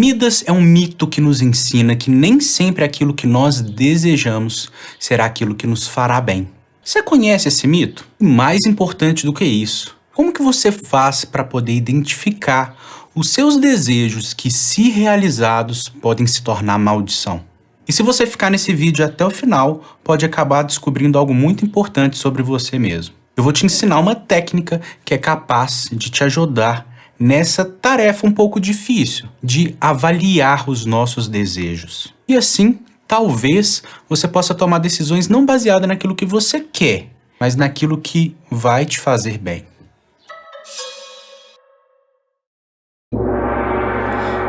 Midas é um mito que nos ensina que nem sempre aquilo que nós desejamos será aquilo que nos fará bem. Você conhece esse mito? E mais importante do que isso, como que você faz para poder identificar os seus desejos que, se realizados, podem se tornar maldição? E se você ficar nesse vídeo até o final, pode acabar descobrindo algo muito importante sobre você mesmo. Eu vou te ensinar uma técnica que é capaz de te ajudar nessa tarefa um pouco difícil de avaliar os nossos desejos. E assim, talvez você possa tomar decisões não baseadas naquilo que você quer, mas naquilo que vai te fazer bem.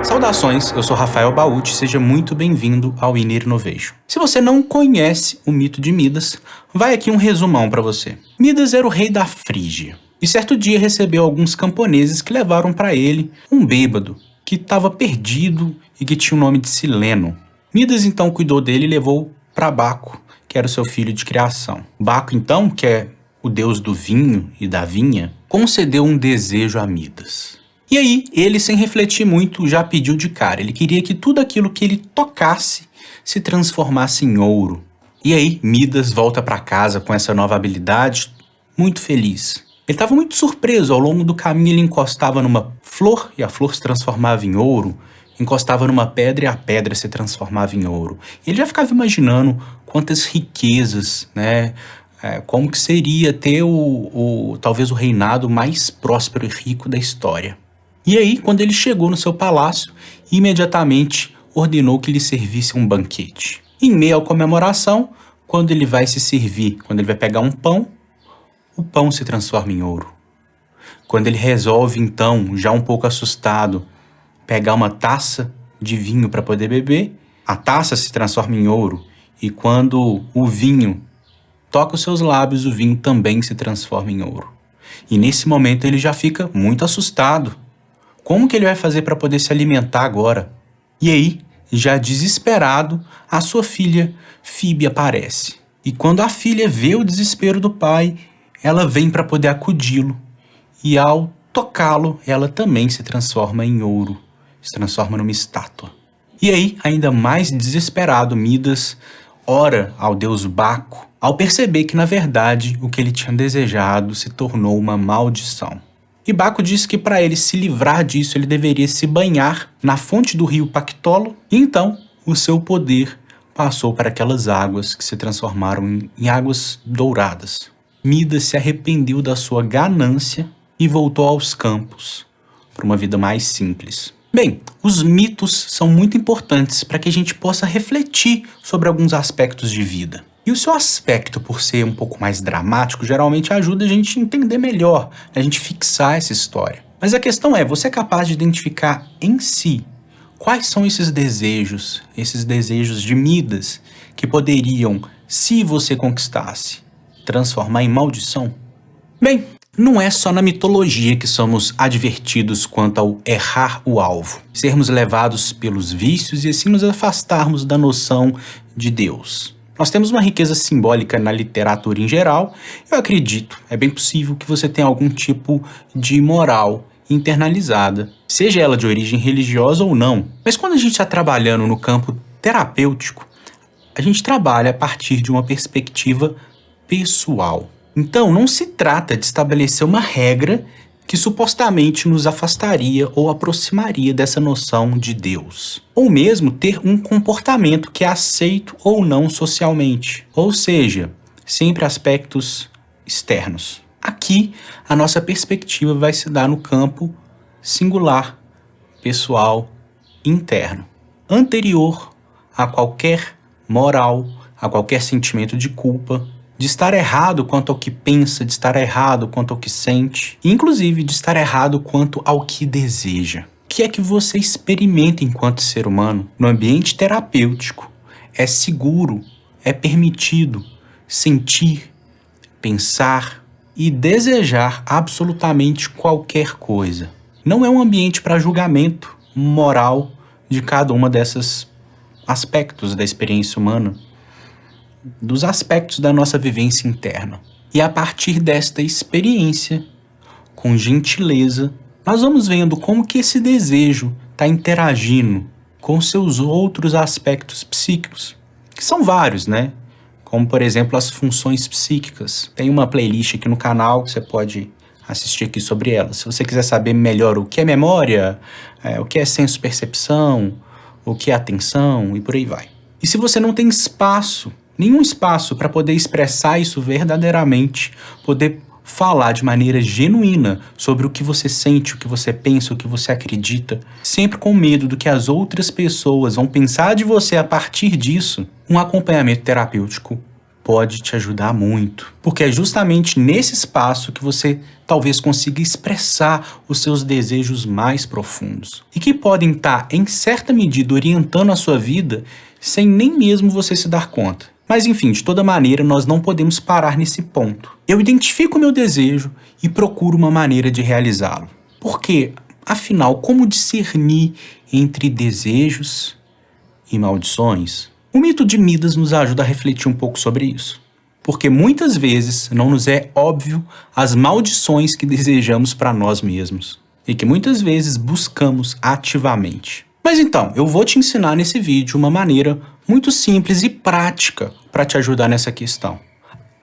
Saudações, eu sou Rafael Bauti, seja muito bem-vindo ao Inner Innovation. Se você não conhece o mito de Midas, vai aqui um resumão para você. Midas era o rei da Frígia. E certo dia recebeu alguns camponeses que levaram para ele um bêbado que estava perdido e que tinha o nome de Sileno. Midas então cuidou dele e levou para Baco, que era o seu filho de criação. Baco então, que é o deus do vinho e da vinha, concedeu um desejo a Midas. E aí, ele sem refletir muito já pediu de cara. Ele queria que tudo aquilo que ele tocasse se transformasse em ouro. E aí, Midas volta para casa com essa nova habilidade, muito feliz. Ele estava muito surpreso. Ao longo do caminho ele encostava numa flor e a flor se transformava em ouro. Encostava numa pedra e a pedra se transformava em ouro. Ele já ficava imaginando quantas riquezas, né? Como que seria ter talvez o reinado mais próspero e rico da história. E aí, quando ele chegou no seu palácio, imediatamente ordenou que lhe servisse um banquete. Em meio à comemoração, quando ele vai se servir, quando ele vai pegar um pão, o pão se transforma em ouro. Quando ele resolve, então, já um pouco assustado, pegar uma taça de vinho para poder beber, a taça se transforma em ouro. E quando o vinho toca os seus lábios, o vinho também se transforma em ouro. E nesse momento ele já fica muito assustado. Como que ele vai fazer para poder se alimentar agora? E aí, já desesperado, a sua filha Fíbe aparece. E quando a filha vê o desespero do pai, ela vem para poder acudi-lo. E ao tocá-lo, ela também se transforma em ouro. Se transforma numa estátua. E aí, ainda mais desesperado, Midas ora ao deus Baco, ao perceber que, na verdade, o que ele tinha desejado se tornou uma maldição. E Baco disse que para ele se livrar disso, ele deveria se banhar na fonte do rio Pactolo. E então, o seu poder passou para aquelas águas que se transformaram em águas douradas. Midas se arrependeu da sua ganância e voltou aos campos para uma vida mais simples. Bem, os mitos são muito importantes para que a gente possa refletir sobre alguns aspectos de vida. E o seu aspecto, por ser um pouco mais dramático, geralmente ajuda a gente a entender melhor, a gente fixar essa história. Mas a questão é, você é capaz de identificar em si quais são esses desejos de Midas, que poderiam, se você conquistasse, transformar em maldição? Bem, não é só na mitologia que somos advertidos quanto ao errar o alvo, sermos levados pelos vícios e assim nos afastarmos da noção de Deus. Nós temos uma riqueza simbólica na literatura em geral. Eu acredito, é bem possível que você tenha algum tipo de moral internalizada, seja ela de origem religiosa ou não. Mas quando a gente está trabalhando no campo terapêutico, a gente trabalha a partir de uma perspectiva pessoal. Então, não se trata de estabelecer uma regra que supostamente nos afastaria ou aproximaria dessa noção de Deus. Ou mesmo ter um comportamento que é aceito ou não socialmente. Ou seja, sempre aspectos externos. Aqui, a nossa perspectiva vai se dar no campo singular, pessoal, interno. Anterior a qualquer moral, a qualquer sentimento de culpa, de estar errado quanto ao que pensa, de estar errado quanto ao que sente, e inclusive de estar errado quanto ao que deseja. O que é que você experimenta enquanto ser humano? No ambiente terapêutico, é seguro, é permitido sentir, pensar e desejar absolutamente qualquer coisa. Não é um ambiente para julgamento moral de cada uma desses aspectos da experiência humana, dos aspectos da nossa vivência interna. E a partir desta experiência, com gentileza, nós vamos vendo como que esse desejo está interagindo com seus outros aspectos psíquicos, que são vários, né? Como, por exemplo, as funções psíquicas. Tem uma playlist aqui no canal que você pode assistir aqui sobre elas. Se você quiser saber melhor o que é memória, o que é senso-percepção, o que é atenção e por aí vai. E se você não tem espaço, nenhum espaço para poder expressar isso verdadeiramente, poder falar de maneira genuína sobre o que você sente, o que você pensa, o que você acredita, sempre com medo do que as outras pessoas vão pensar de você a partir disso, um acompanhamento terapêutico pode te ajudar muito. Porque é justamente nesse espaço que você talvez consiga expressar os seus desejos mais profundos. E que podem estar, em certa medida, orientando a sua vida sem nem mesmo você se dar conta. Mas enfim, de toda maneira, nós não podemos parar nesse ponto. Eu identifico o meu desejo e procuro uma maneira de realizá-lo. Porque, afinal, como discernir entre desejos e maldições? O mito de Midas nos ajuda a refletir um pouco sobre isso. Porque muitas vezes não nos é óbvio as maldições que desejamos para nós mesmos. E que muitas vezes buscamos ativamente. Mas então, eu vou te ensinar nesse vídeo uma maneira muito simples e prática para te ajudar nessa questão.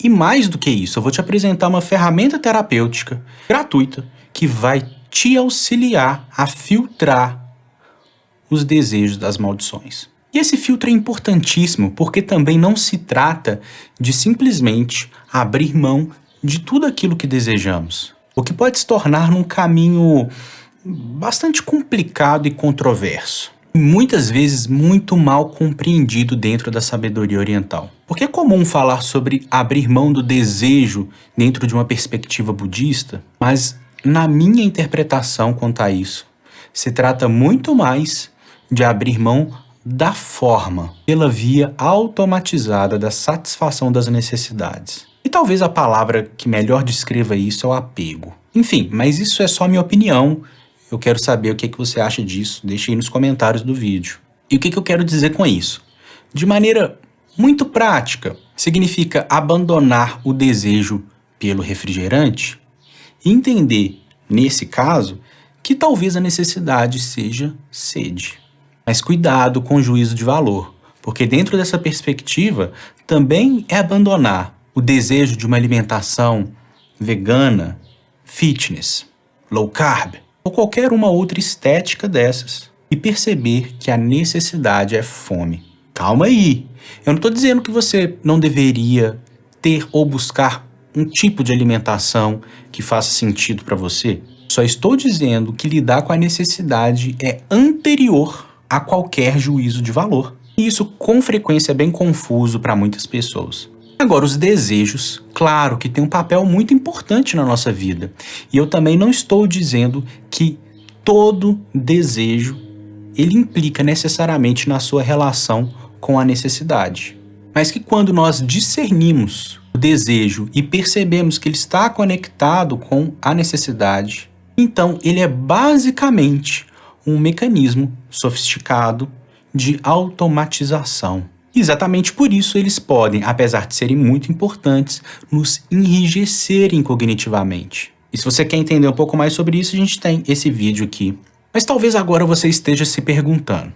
E mais do que isso, eu vou te apresentar uma ferramenta terapêutica gratuita que vai te auxiliar a filtrar os desejos das maldições. E esse filtro é importantíssimo porque também não se trata de simplesmente abrir mão de tudo aquilo que desejamos, o que pode se tornar num caminho bastante complicado e controverso. Muitas vezes muito mal compreendido dentro da sabedoria oriental. Porque é comum falar sobre abrir mão do desejo dentro de uma perspectiva budista, mas na minha interpretação quanto a isso, se trata muito mais de abrir mão da forma, pela via automatizada da satisfação das necessidades. E talvez a palavra que melhor descreva isso é o apego. Enfim, mas isso é só minha opinião. Eu quero saber o que você acha disso, deixe aí nos comentários do vídeo. E o que eu quero dizer com isso? De maneira muito prática, significa abandonar o desejo pelo refrigerante e entender, nesse caso, que talvez a necessidade seja sede. Mas cuidado com o juízo de valor, porque dentro dessa perspectiva também é abandonar o desejo de uma alimentação vegana, fitness, low carb, ou qualquer uma outra estética dessas, e perceber que a necessidade é fome. Calma aí, eu não estou dizendo que você não deveria ter ou buscar um tipo de alimentação que faça sentido para você. Só estou dizendo que lidar com a necessidade é anterior a qualquer juízo de valor. E isso com frequência é bem confuso para muitas pessoas. Agora, os desejos, claro que tem um papel muito importante na nossa vida. E eu também não estou dizendo que todo desejo ele implica necessariamente na sua relação com a necessidade. Mas que quando nós discernimos o desejo e percebemos que ele está conectado com a necessidade, então ele é basicamente um mecanismo sofisticado de automatização. Exatamente por isso eles podem, apesar de serem muito importantes, nos enrijecerem cognitivamente. E se você quer entender um pouco mais sobre isso, a gente tem esse vídeo aqui. Mas talvez agora você esteja se perguntando.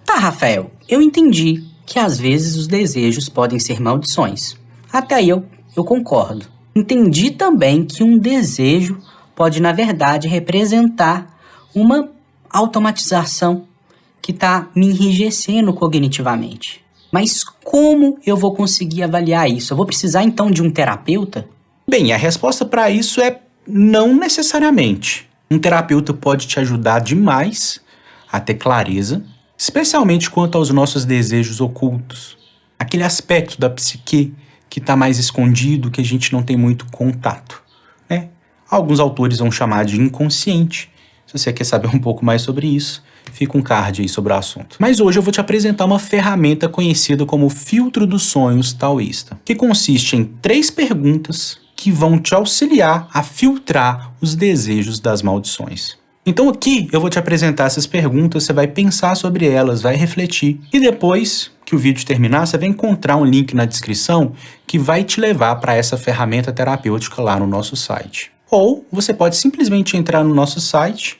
Tá, Rafael, eu entendi que às vezes os desejos podem ser maldições. Até aí eu concordo. Entendi também que um desejo pode, na verdade, representar uma automatização que está me enrijecendo cognitivamente. Mas como eu vou conseguir avaliar isso? Eu vou precisar então de um terapeuta? Bem, a resposta para isso é não necessariamente. Um terapeuta pode te ajudar demais a ter clareza, especialmente quanto aos nossos desejos ocultos. Aquele aspecto da psique que está mais escondido, que a gente não tem muito contato, né? Alguns autores vão chamar de inconsciente. Se você quer saber um pouco mais sobre isso, fica um card aí sobre o assunto. Mas hoje eu vou te apresentar uma ferramenta conhecida como filtro dos sonhos taoísta, que consiste em 3 perguntas que vão te auxiliar a filtrar os desejos das maldições. Então aqui eu vou te apresentar essas perguntas, você vai pensar sobre elas, vai refletir, e depois que o vídeo terminar, você vai encontrar um link na descrição que vai te levar para essa ferramenta terapêutica lá no nosso site. Ou você pode simplesmente entrar no nosso site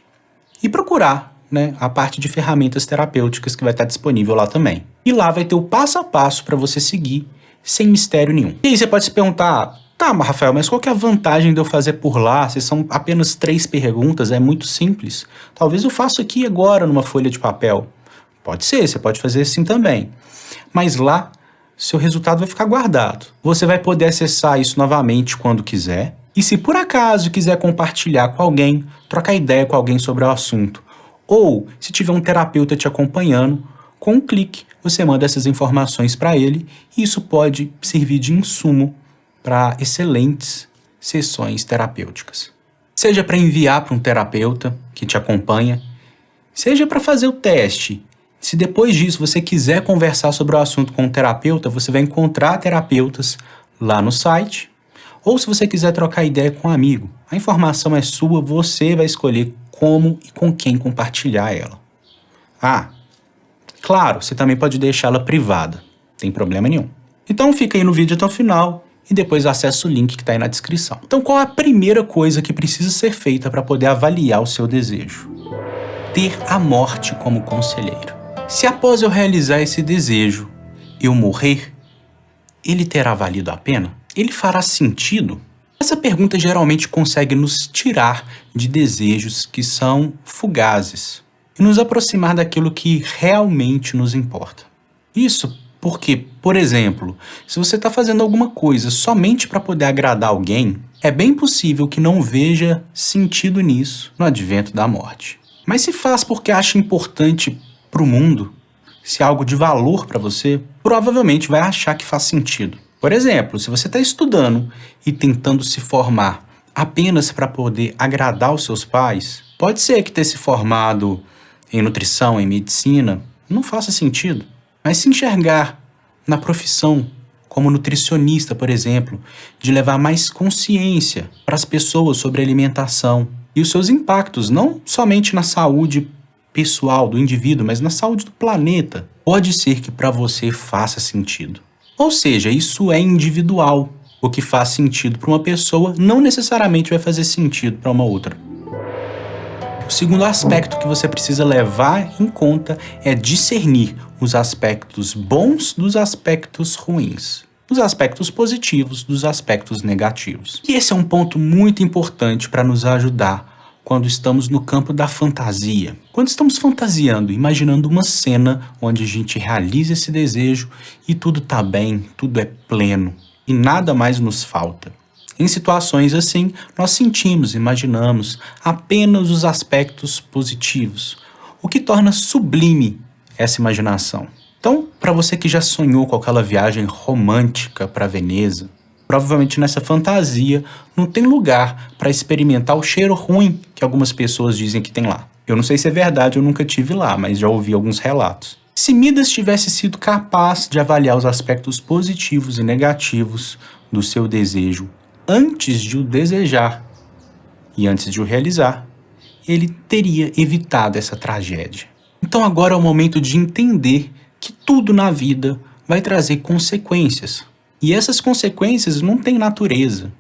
e procurar né, a parte de ferramentas terapêuticas que vai estar disponível lá também. E lá vai ter o passo a passo para você seguir sem mistério nenhum. E aí você pode se perguntar, tá, Rafael, mas qual que é a vantagem de eu fazer por lá? Se são apenas 3 perguntas, é muito simples. Talvez eu faça aqui agora numa folha de papel. Pode ser, você pode fazer assim também. Mas lá, seu resultado vai ficar guardado. Você vai poder acessar isso novamente quando quiser. E se por acaso quiser compartilhar com alguém, trocar ideia com alguém sobre o assunto, ou se tiver um terapeuta te acompanhando, com um clique você manda essas informações para ele e isso pode servir de insumo para excelentes sessões terapêuticas. Seja para enviar para um terapeuta que te acompanha, seja para fazer o teste. Se depois disso você quiser conversar sobre o assunto com um terapeuta, você vai encontrar terapeutas lá no site. Ou se você quiser trocar ideia com um amigo, a informação é sua, você vai escolher como e com quem compartilhar ela. Ah, claro, você também pode deixá-la privada, não tem problema nenhum. Então fica aí no vídeo até o final e depois acessa o link que está aí na descrição. Então qual é a primeira coisa que precisa ser feita para poder avaliar o seu desejo? Ter a morte como conselheiro. Se após eu realizar esse desejo, eu morrer, ele terá valido a pena? Ele fará sentido? Essa pergunta geralmente consegue nos tirar de desejos que são fugazes e nos aproximar daquilo que realmente nos importa. Isso porque, por exemplo, se você está fazendo alguma coisa somente para poder agradar alguém, é bem possível que não veja sentido nisso no advento da morte. Mas se faz porque acha importante para o mundo, se é algo de valor para você, provavelmente vai achar que faz sentido. Por exemplo, se você está estudando e tentando se formar apenas para poder agradar os seus pais, pode ser que ter se formado em nutrição, em medicina, não faça sentido. Mas se enxergar na profissão como nutricionista, por exemplo, de levar mais consciência para as pessoas sobre a alimentação e os seus impactos, não somente na saúde pessoal do indivíduo, mas na saúde do planeta, pode ser que para você faça sentido. Ou seja, isso é individual. O que faz sentido para uma pessoa não necessariamente vai fazer sentido para uma outra. O segundo aspecto que você precisa levar em conta é discernir os aspectos bons dos aspectos ruins, os aspectos positivos dos aspectos negativos. E esse é um ponto muito importante para nos ajudar quando estamos no campo da fantasia. Quando estamos fantasiando, imaginando uma cena onde a gente realiza esse desejo e tudo está bem, tudo é pleno e nada mais nos falta. Em situações assim, nós sentimos, imaginamos apenas os aspectos positivos, o que torna sublime essa imaginação. Então, para você que já sonhou com aquela viagem romântica para Veneza, provavelmente nessa fantasia não tem lugar para experimentar o cheiro ruim que algumas pessoas dizem que tem lá. Eu não sei se é verdade, eu nunca tive lá, mas já ouvi alguns relatos. Se Midas tivesse sido capaz de avaliar os aspectos positivos e negativos do seu desejo antes de o desejar e antes de o realizar, ele teria evitado essa tragédia. Então agora é o momento de entender que tudo na vida vai trazer consequências. E essas consequências não têm natureza.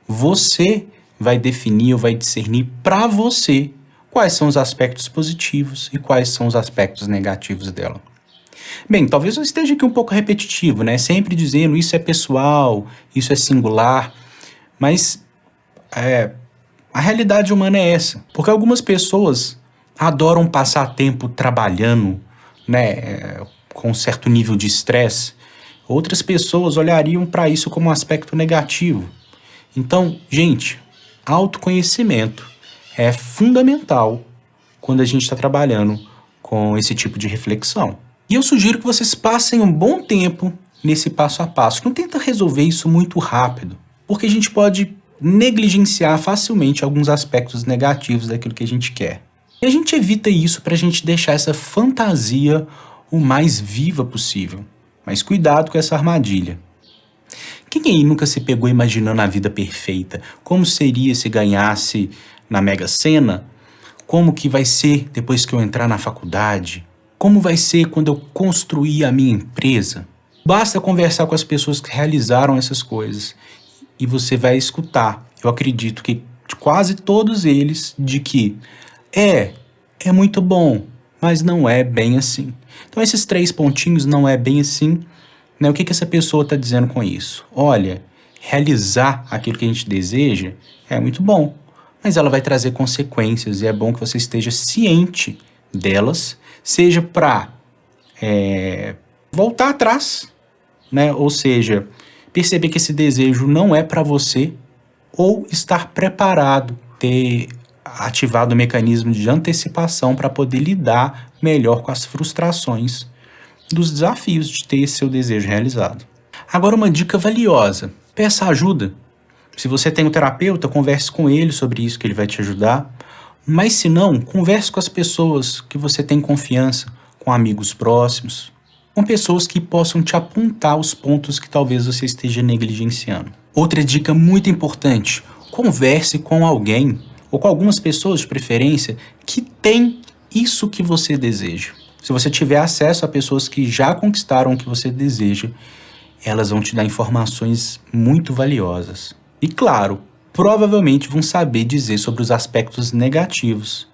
Você vai definir ou vai discernir para você quais são os aspectos positivos e quais são os aspectos negativos dela. Bem, talvez eu esteja aqui um pouco repetitivo, né? Sempre dizendo isso é pessoal, isso é singular, mas a realidade humana é essa. Porque algumas pessoas adoram passar tempo trabalhando, né, com um certo nível de estresse. Outras pessoas olhariam para isso como um aspecto negativo. Então, gente, autoconhecimento é fundamental quando a gente está trabalhando com esse tipo de reflexão. E eu sugiro que vocês passem um bom tempo nesse passo a passo. Não tenta resolver isso muito rápido, porque a gente pode negligenciar facilmente alguns aspectos negativos daquilo que a gente quer. E a gente evita isso para a gente deixar essa fantasia o mais viva possível. Mas cuidado com essa armadilha. Quem aí nunca se pegou imaginando a vida perfeita? Como seria se ganhasse na Mega Sena? Como que vai ser depois que eu entrar na faculdade? Como vai ser quando eu construir a minha empresa? Basta conversar com as pessoas que realizaram essas coisas e você vai escutar. Eu acredito que de quase todos eles, de que é muito bom, mas não é bem assim. Então esses 3 pontinhos não é bem assim, né? O que essa pessoa está dizendo com isso? Olha, realizar aquilo que a gente deseja é muito bom, mas ela vai trazer consequências e é bom que você esteja ciente delas, seja para voltar atrás, né? Ou seja, perceber que esse desejo não é para você, ou estar preparado, ter ativado o mecanismo de antecipação para poder lidar melhor com as frustrações dos desafios de ter esse seu desejo realizado. Agora, uma dica valiosa: peça ajuda. Se você tem um terapeuta, converse com ele sobre isso, que ele vai te ajudar. Mas se não, converse com as pessoas que você tem confiança, com amigos próximos, com pessoas que possam te apontar os pontos que talvez você esteja negligenciando. Outra dica muito importante: converse com alguém, ou com algumas pessoas de preferência, que tem isso que você deseja. Se você tiver acesso a pessoas que já conquistaram o que você deseja, elas vão te dar informações muito valiosas. E claro, provavelmente vão saber dizer sobre os aspectos negativos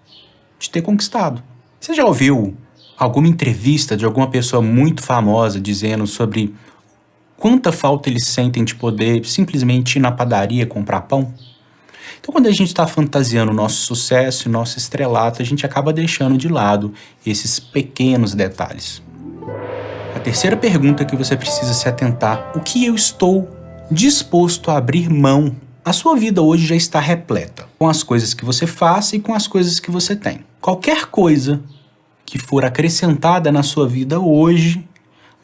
de ter conquistado. Você já ouviu alguma entrevista de alguma pessoa muito famosa dizendo sobre quanta falta eles sentem de poder simplesmente ir na padaria comprar pão? Então, quando a gente está fantasiando o nosso sucesso e nosso estrelato, a gente acaba deixando de lado esses pequenos detalhes. A terceira pergunta que você precisa se atentar: o que eu estou disposto a abrir mão? A sua vida hoje já está repleta com as coisas que você faz e com as coisas que você tem. Qualquer coisa que for acrescentada na sua vida hoje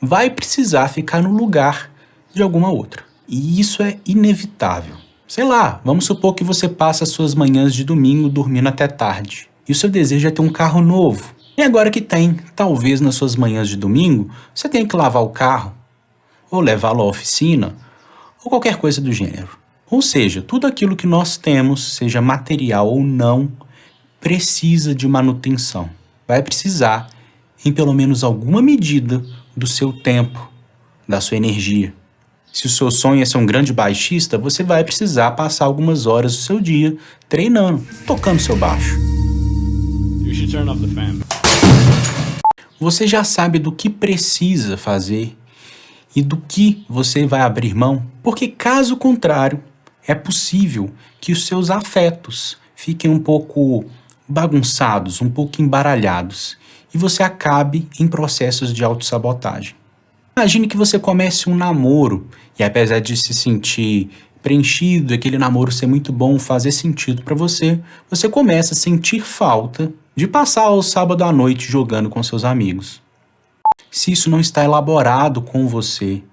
vai precisar ficar no lugar de alguma outra. E isso é inevitável. Sei lá, vamos supor que você passa as suas manhãs de domingo dormindo até tarde. E o seu desejo é ter um carro novo. E agora que tem, talvez nas suas manhãs de domingo, você tenha que lavar o carro, ou levá-lo à oficina, ou qualquer coisa do gênero. Ou seja, tudo aquilo que nós temos, seja material ou não, precisa de manutenção. Vai precisar, em pelo menos alguma medida, do seu tempo, da sua energia. Se o seu sonho é ser um grande baixista, você vai precisar passar algumas horas do seu dia treinando, tocando seu baixo. You should turn off the fan. Você já sabe do que precisa fazer e do que você vai abrir mão? Porque caso contrário, é possível que os seus afetos fiquem um pouco bagunçados, um pouco embaralhados, e você acabe em processos de autossabotagem. Imagine que você comece um namoro e, apesar de se sentir preenchido, aquele namoro ser muito bom, fazer sentido para você, você começa a sentir falta de passar o sábado à noite jogando com seus amigos. Se isso não está elaborado com você,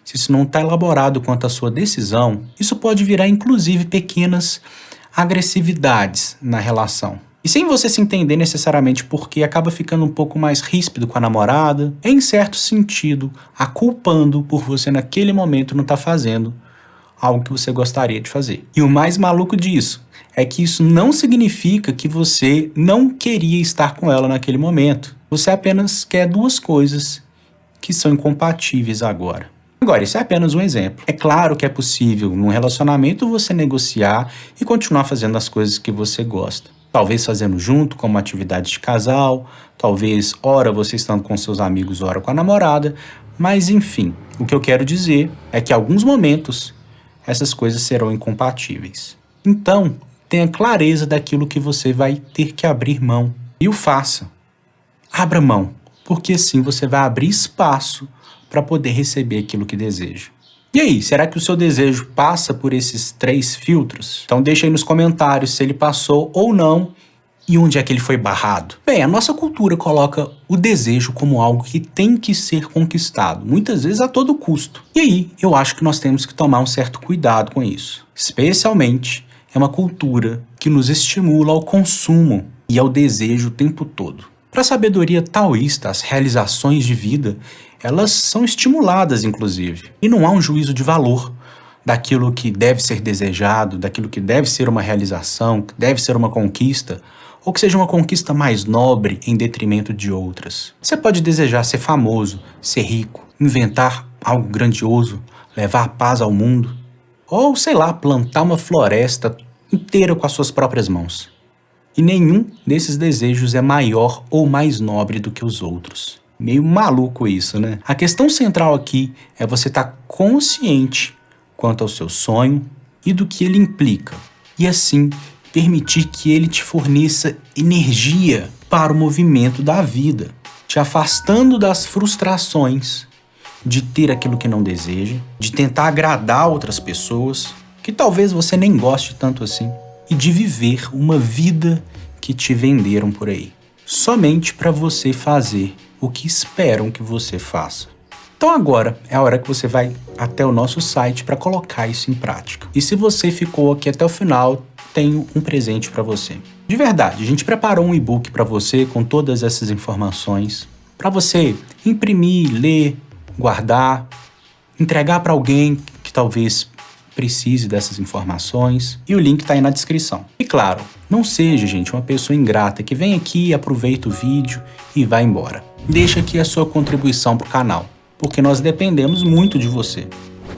se isso não está elaborado quanto à sua decisão, isso pode virar inclusive pequenas agressividades na relação. E sem você se entender necessariamente porque acaba ficando um pouco mais ríspido com a namorada, em certo sentido, a culpando por você naquele momento não estar fazendo algo que você gostaria de fazer. E o mais maluco disso é que isso não significa que você não queria estar com ela naquele momento. Você apenas quer duas coisas que são incompatíveis agora. Agora, isso é apenas um exemplo. É claro que é possível, num relacionamento, você negociar e continuar fazendo as coisas que você gosta. Talvez fazendo junto, como uma atividade de casal, talvez ora você estando com seus amigos, ora com a namorada, mas enfim, o que eu quero dizer é que em alguns momentos essas coisas serão incompatíveis. Então, tenha clareza daquilo que você vai ter que abrir mão e o faça. Abra mão, porque assim você vai abrir espaço para poder receber aquilo que deseja. E aí, será que o seu desejo passa por esses 3 filtros? Então deixa aí nos comentários se ele passou ou não e onde é que ele foi barrado. Bem, a nossa cultura coloca o desejo como algo que tem que ser conquistado, muitas vezes a todo custo. E aí, eu acho que nós temos que tomar um certo cuidado com isso. Especialmente, é uma cultura que nos estimula ao consumo e ao desejo o tempo todo. Para a sabedoria taoísta, as realizações de vida, elas são estimuladas, inclusive. E não há um juízo de valor daquilo que deve ser desejado, daquilo que deve ser uma realização, que deve ser uma conquista, ou que seja uma conquista mais nobre em detrimento de outras. Você pode desejar ser famoso, ser rico, inventar algo grandioso, levar paz ao mundo, ou, sei lá, plantar uma floresta inteira com as suas próprias mãos. E nenhum desses desejos é maior ou mais nobre do que os outros. Meio maluco isso, né? A questão central aqui é você estar consciente quanto ao seu sonho e do que ele implica. E assim, permitir que ele te forneça energia para o movimento da vida, te afastando das frustrações de ter aquilo que não deseja, de tentar agradar outras pessoas, que talvez você nem goste tanto assim, e de viver uma vida que te venderam por aí, somente para você fazer o que esperam que você faça. Então agora é a hora que você vai até o nosso site para colocar isso em prática. E se você ficou aqui até o final, tenho um presente para você. De verdade, a gente preparou um e-book para você com todas essas informações, para você imprimir, ler, guardar, entregar para alguém que talvez precise dessas informações, e o link está aí na descrição. E claro, não seja, gente, uma pessoa ingrata que vem aqui, aproveita o vídeo e vai embora. Deixa aqui a sua contribuição para o canal, porque nós dependemos muito de você.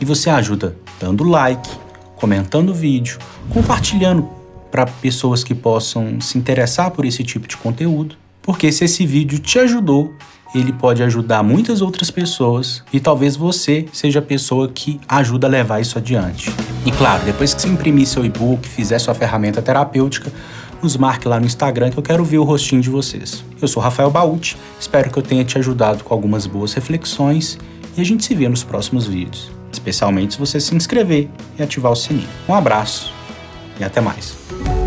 E você ajuda dando like, comentando o vídeo, compartilhando para pessoas que possam se interessar por esse tipo de conteúdo, porque se esse vídeo te ajudou, ele pode ajudar muitas outras pessoas e talvez você seja a pessoa que ajuda a levar isso adiante. E claro, depois que você imprimir seu e-book, fizer sua ferramenta terapêutica, nos marque lá no Instagram que eu quero ver o rostinho de vocês. Eu sou Rafael Bauti, espero que eu tenha te ajudado com algumas boas reflexões e a gente se vê nos próximos vídeos, especialmente se você se inscrever e ativar o sininho. Um abraço e até mais.